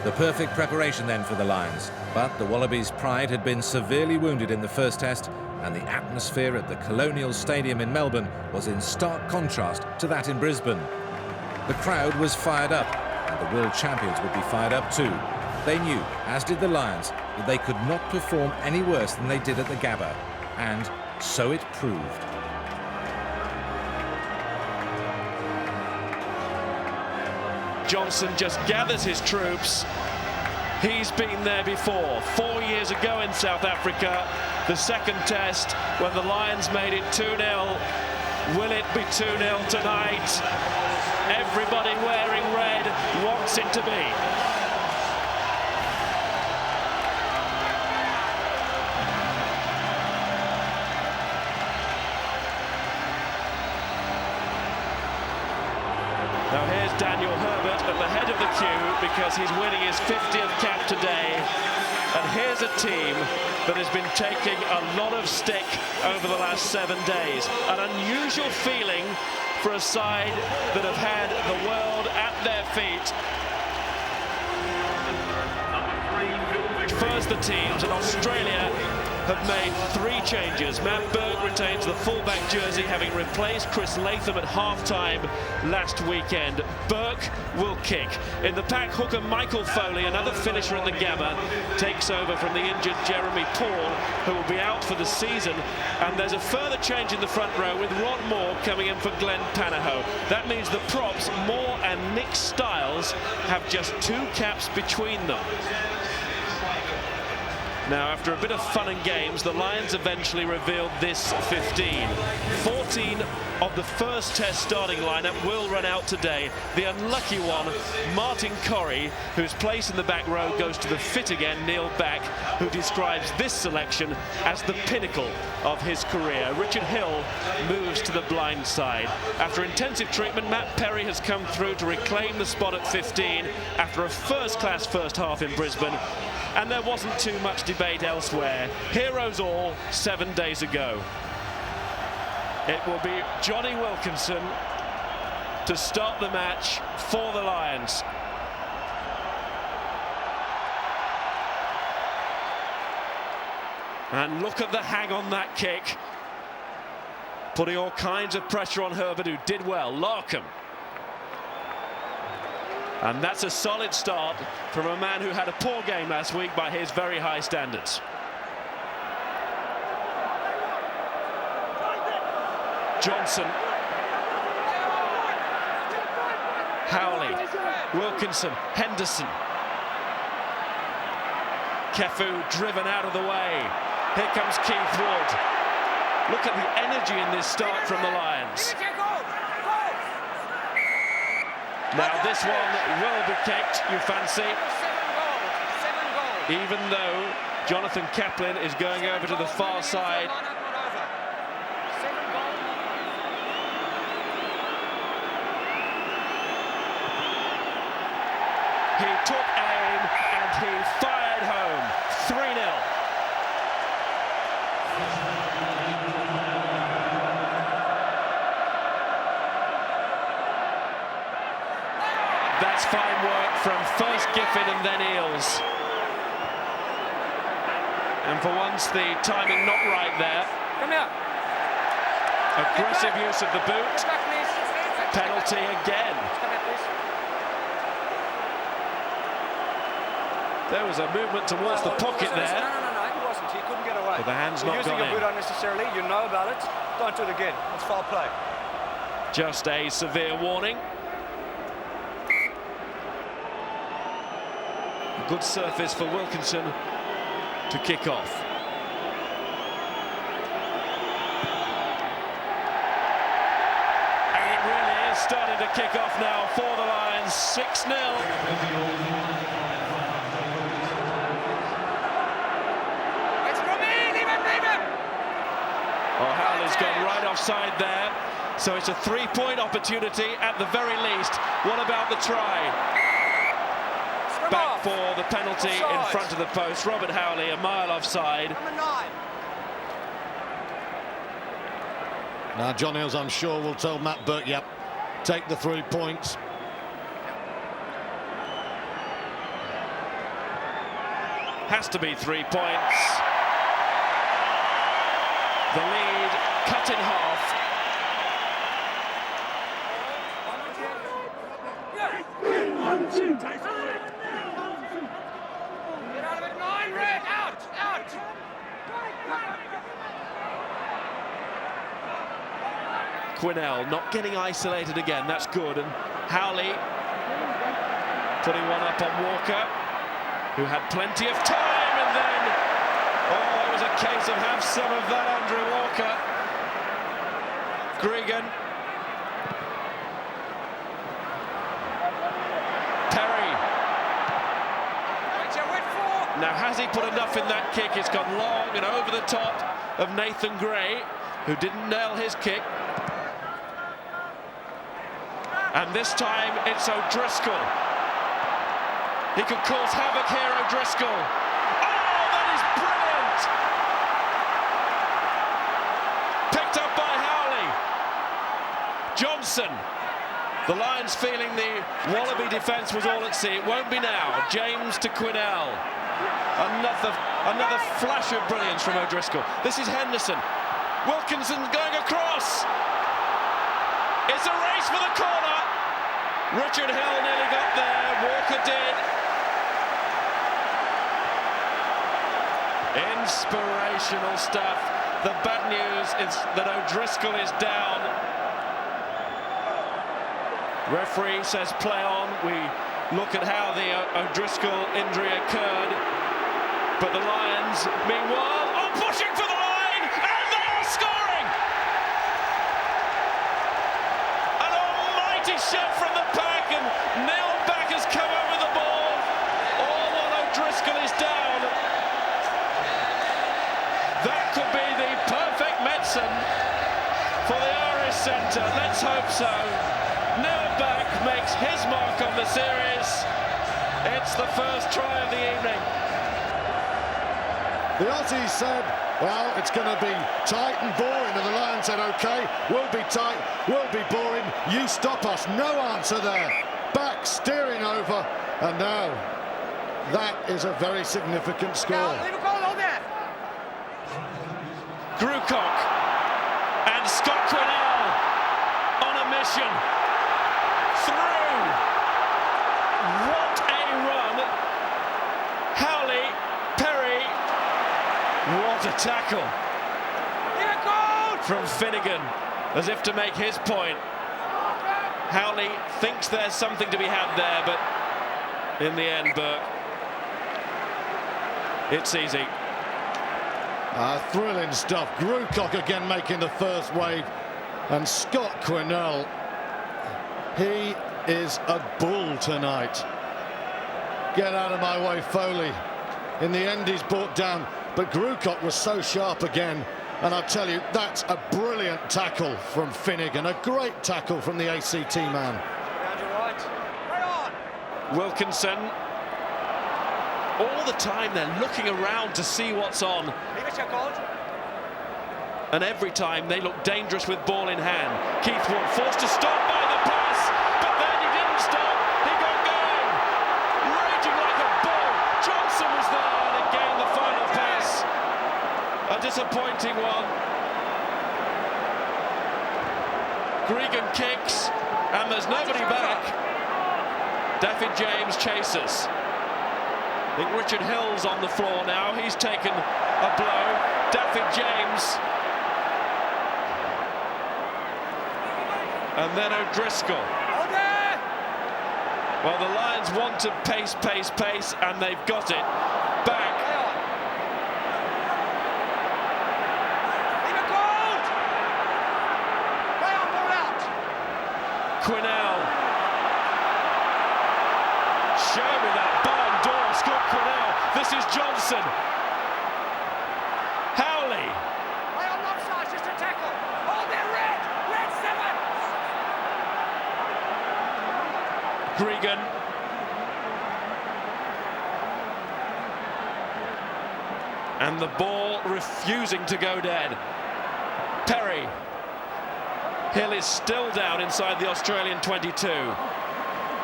The perfect preparation then for the Lions. But the Wallabies' pride had been severely wounded in the first test, and the atmosphere at the Colonial Stadium in Melbourne was in stark contrast to that in Brisbane. The crowd was fired up, and the world champions would be fired up too. They knew, as did the Lions, that they could not perform any worse than they did at the Gabba, and so it proved. Johnson just gathers his troops. He's been there before, 4 years ago in South Africa, the second test when the Lions made it 2-0. Will it be 2-0 tonight? Everybody wearing red wants it to be. Now here's Daniel Herbert at the head of the queue because he's winning his 50th cap today. And here's a team that has been taking a lot of stick over the last 7 days. An unusual feeling for a side that have had the world at their feet. First the teams, and Australia have made 3 changes. Matt Burke retains the fullback jersey, having replaced Chris Latham at half-time last weekend. Burke will kick. In the pack, hooker Michael Foley, another finisher in the Gabba, takes over from the injured Jeremy Paul, who will be out for the season. And there's a further change in the front row with Rod Moore coming in for Glenn Panaho. That means the props, Moore and Nick Stiles, have just 2 caps between them. Now, after a bit of fun and games, the Lions eventually revealed this 15. 14 of the first test starting lineup will run out today. The unlucky one, Martin Corrie, whose place in the back row goes to the fit again, Neil Back, who describes this selection as the pinnacle of his career. Richard Hill moves to the blind side. After intensive treatment, Matt Perry has come through to reclaim the spot at 15 after a first-class first half in Brisbane. And there wasn't too much debate elsewhere. Heroes all 7 days ago. It will be Johnny Wilkinson to start the match for the Lions. And look at the hang on that kick. Putting all kinds of pressure on Herbert, who did well. Larkham. And that's a solid start from a man who had a poor game last week by his very high standards. Johnson. Howley. Wilkinson. Henderson. Kefu driven out of the way. Here comes Keith Wood. Look at the energy in this start from the Lions. Now this one will be kicked, you fancy. 7 goals. Even though Jonathan Kaplan is going over to the far side. He took aim and he fired home. 3-0. That's fine work from first Giffen and then Eales. And for once, the timing not right there. Come here. Aggressive use of the boot. Penalty again. There was a movement towards the pocket there. No, he wasn't. He couldn't get away. But the hand's not gone in. Using your boot unnecessarily, you know about it. Don't do it again. It's foul play. Just a severe warning. Good surface for Wilkinson to kick off. And it really is starting to kick off now for the Lions. 6-0. Oh, Howley's gone right offside there. So it's a 3-point opportunity at the very least. What about the try? Back for the penalty in front of the post. Robert Howley, a mile offside. Now John Eales, I'm sure, will tell Matt Burke, yep, take the 3 points. Has to be 3 points. The lead cut in half. Get out of it, 9, red, out! Quinnell not getting isolated again, that's good. And Howley putting one up on Walker, who had plenty of time, and then, oh, it was a case of have some of that, Andrew Walker. Gregan. Perry. Now, has he put enough in that kick? It's gone long and over the top of Nathan Gray, who didn't nail his kick. And this time, it's O'Driscoll. He could cause havoc here, O'Driscoll. Oh, that is brilliant! Picked up by Howley. Johnson. The Lions feeling the Wallaby defence was all at sea. It won't be now. James to Quinnell. Another flash of brilliance from O'Driscoll. This is Henderson. Wilkinson going across. It's a race for the corner. Richard Hill nearly got there. Walker did. Inspirational stuff. The bad news is that O'Driscoll is down. Referee says play on. We look at how the O'Driscoll injury occurred. But the Lions, meanwhile, are pushing for the line, and they are scoring! An almighty shot from the pack, and Neil Back has come over the ball, all while O'Driscoll is down. That could be the perfect medicine for the Irish centre. Let's hope so. Neil Back makes his mark on the series. It's the first try of the evening. The Aussies said, well, it's going to be tight and boring, and the Lions said, OK, we'll be tight, we'll be boring, you stop us. No answer there. Back steering over, and now that is a very significant score. Grucock and Scott Quinnell on a mission through. What a run. Howley, Perry. What a tackle from Finnegan, as if to make his point. Howley thinks there's something to be had there, but in the end, Burke, it's easy. Thrilling stuff. Grucock again making the first wave, and Scott Quinnell, he is a bull tonight. Get out of my way, Foley. In the end, he's brought down, but Grucock was so sharp again, and I'll tell you, that's a brilliant tackle from Finnegan, a great tackle from the ACT man. Wilkinson, all the time they're looking around to see what's on, and every time they look dangerous with ball in hand. Keith Wood forced to stop by the pass, but then he didn't stop, he got going, raging like a bull. Johnson was there and again the final pass, a disappointing one. Gregan kicks and there's nobody back. Daffy James chases. I think Richard Hill's on the floor now, he's taken a blow. Daffy James. And then O'Driscoll. Well, the Lions want to pace, pace, pace, and they've got it. Back. Quinnell. Show me that barn door, Scott Quinnell. This is Johnson. Howley. Just a tackle. Hold it, red 7. Gregan. And the ball refusing to go dead. Perry. Hill is still down inside the Australian 22.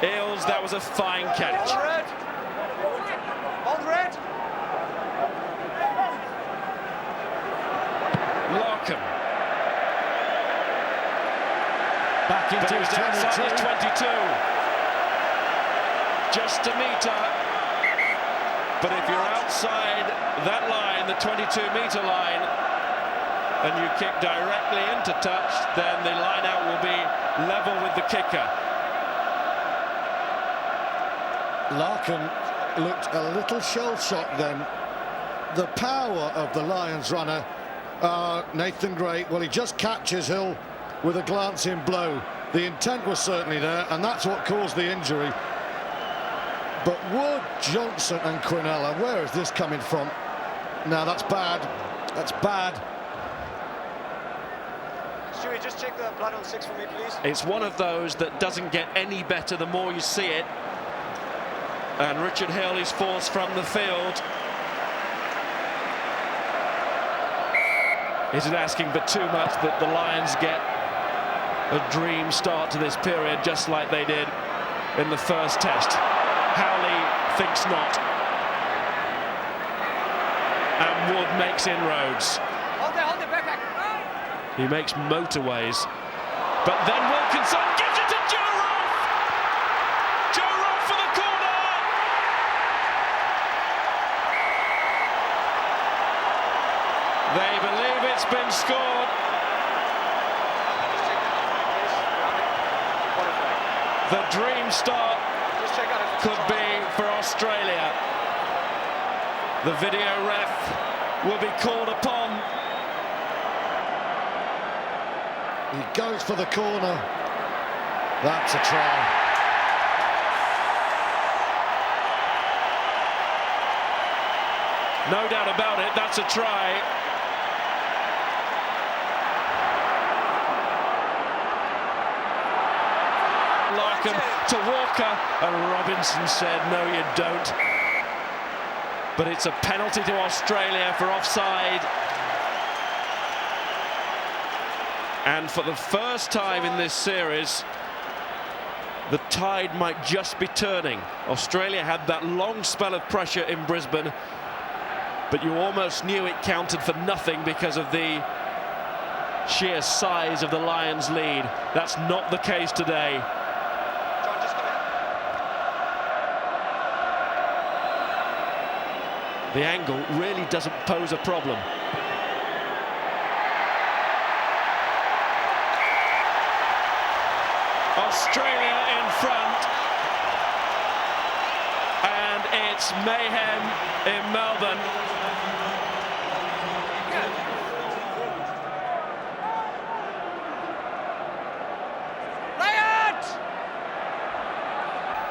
Eales, that was a fine catch. Hold red. Larkham. Back But into he was outside his 22. 22. Just a metre. But if you're outside that line, the 22-metre line, and you kick directly into touch, then the line out will be level with the kicker. Larkham looked a little shell-shocked then. The power of the Lions runner, Nathan Gray, well, he just catches Hill with a glancing blow. The intent was certainly there, and that's what caused the injury. But Wood, Johnson and Quinella, where is this coming from? Now that's bad. That's bad. Stewie, just check the blood on 6 for me, please. It's one of those that doesn't get any better the more you see it. And Richard Hill is forced from the field. Is it asking for too much that the Lions get a dream start to this period, just like they did in the first test? Howley thinks not. And Wood makes inroads. Hold it, back. He makes motorways. But then Wilkinson gives it to Joe Roth! Joe Roth for the corner! They believe it's been scored. The dream start could be for Australia. The video ref will be called upon. He goes for the corner. That's a try. No doubt about it, that's a try. Larkham to Walker, and Robinson said, no, you don't. But it's a penalty to Australia for offside. And for the first time in this series, the tide might just be turning. Australia had that long spell of pressure in Brisbane, but you almost knew it counted for nothing because of the sheer size of the Lions' lead. That's not the case today. John, just come in. The angle really doesn't pose a problem. Australia in front, and it's mayhem in Melbourne.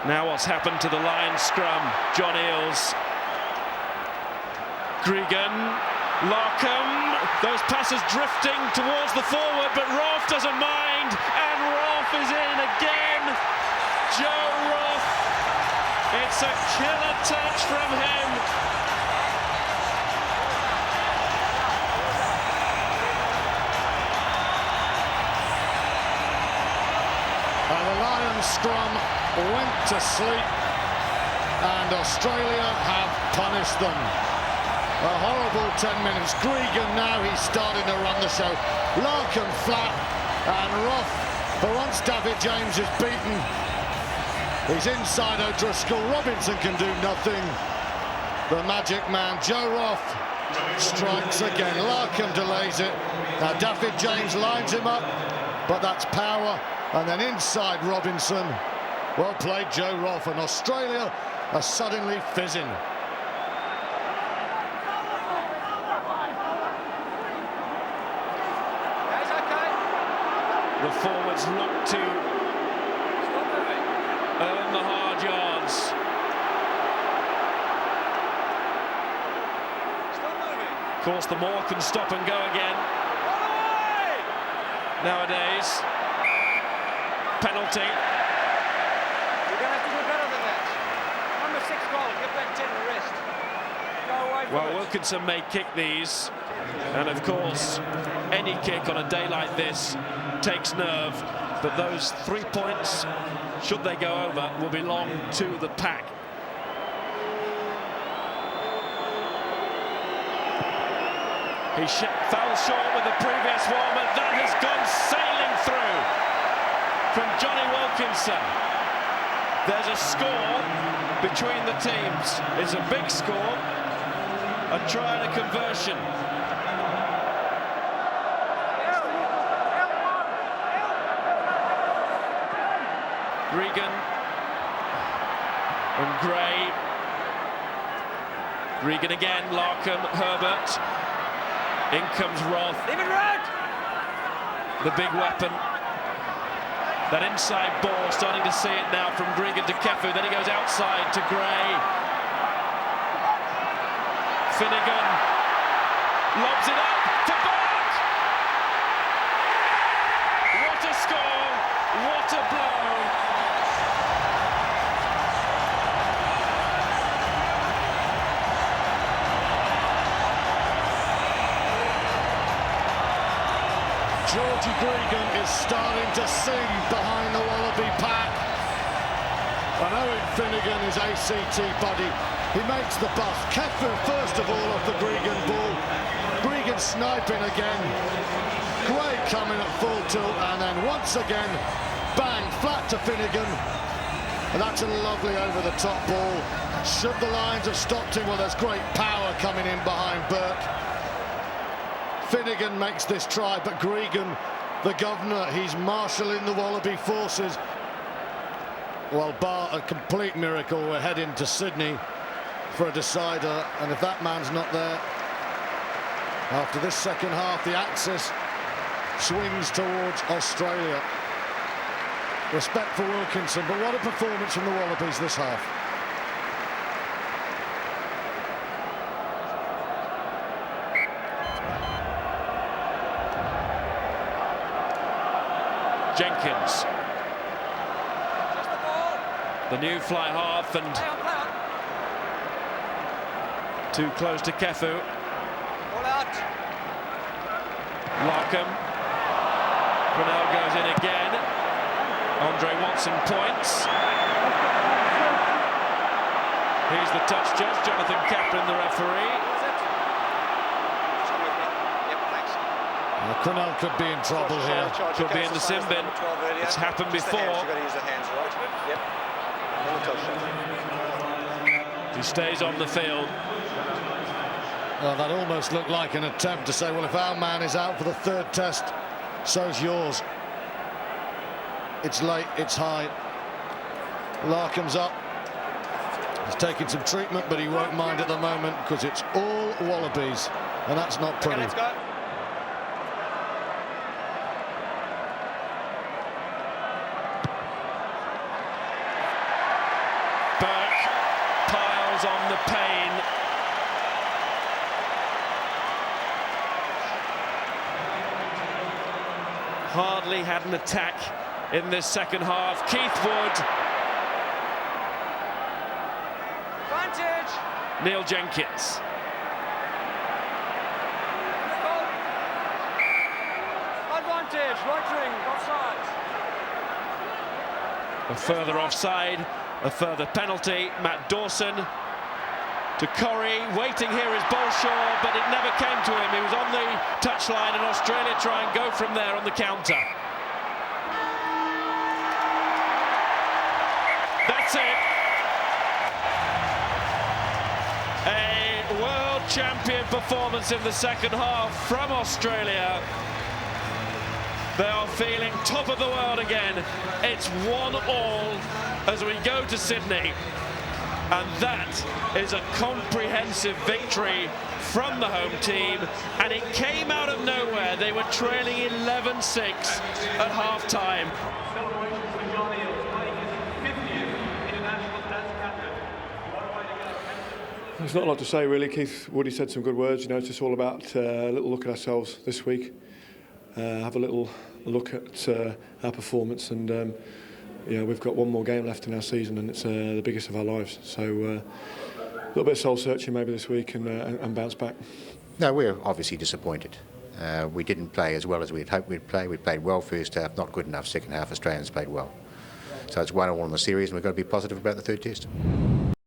Now what's happened to the Lions scrum? John Eales, Gregan, Larkham, those passes drifting towards the forward, but Roth doesn't mind, and Roth is in again. Joe Roth, it's a killer touch from him. And the Lions scrum went to sleep, and Australia have punished them. A horrible 10 minutes. Gregan now, he's starting to run the show. Larkham flat, and Roth, for once David James is beaten. He's inside O'Driscoll. Robinson can do nothing. The magic man, Joe Roth, strikes again. Larkham delays it. Now David James lines him up, but that's power. And then inside Robinson. Well played, Joe Roth, and Australia are suddenly fizzing. The forwards look to earn the hard yards. Of course, the more can stop and go again. Nowadays, penalty. You're going to have to do better than that. Number 6 goal, get back 10 the rest. Go away from Well, it. Wilkinson may kick these, and of course, any kick on a day like this takes nerve, but those 3 points, should they go over, will belong to the pack. He fell short with the previous one, but that has gone sailing through from Johnny Wilkinson. There's a score between the teams. It's a big score, a try and a conversion. Regan and Gray. Regan again, Larkham, Herbert. In comes Roth. Leave it right. The big weapon. That inside ball, starting to see it now from Regan to Kefu. Then he goes outside to Gray. Finnegan lobs it up to Burke. What a score! What a blow! Georgie Gregan is starting to sing behind the Wallaby pack. And Owen Finnegan, his ACT buddy, he makes the bust. Kefu first of all off the Gregan ball. Gregan sniping again. Gray coming at full tilt, and then once again, bang, flat to Finnegan. And that's a lovely over-the-top ball. Should the Lions have stopped him? Well, there's great power coming in behind Burke. Finnegan makes this try, but Gregan, the governor, he's marshalling the Wallaby forces. Well, bar a complete miracle, we're heading to Sydney for a decider, and if that man's not there, after this second half, the axis swings towards Australia. Respect for Wilkinson, but what a performance from the Wallabies this half. Jenkins. The new fly half and too close to Kefu. Larkham. Colonial goes in again. Andre Watson points. Here's the touch judge, Jonathan Kaplan, the referee. Colonial could be in trouble here. Could be in the sin bin. It's happened before. He stays on the field. Well, that almost looked like an attempt to say, well, if our man is out for the third test, so's yours. It's late, it's high. Larkham's up. He's taking some treatment, but he won't mind at the moment because it's all Wallabies, and that's not pretty. Let's go. Burke piles on the pain. Hardly had an attack in this second half. Keith Wood. Advantage. Neil Jenkins. Advantage. Right ring. Offside. A further offside. A further penalty. Matt Dawson to Corrie, waiting here is Bolshaw, but it never came to him. He was on the touchline, and Australia try and go from there on the counter. That's it. A world champion performance in the second half from Australia. They are feeling top of the world again. It's 1-1 as we go to Sydney. And that is a comprehensive victory from the home team, and it came out of nowhere. They were trailing 11-6 at half-time. There's not a lot to say, really. Keith Woody said some good words. You know, it's just all about a little look at ourselves this week, have a little look at our performance, and yeah, we've got one more game left in our season, and it's the biggest of our lives. So a little bit of soul searching maybe this week, and bounce back. No, we're obviously disappointed. We didn't play as well as we'd hoped we'd play. We played well first half, not good enough second half. Australians played well. So it's 1-1 in the series, and we've got to be positive about the third test.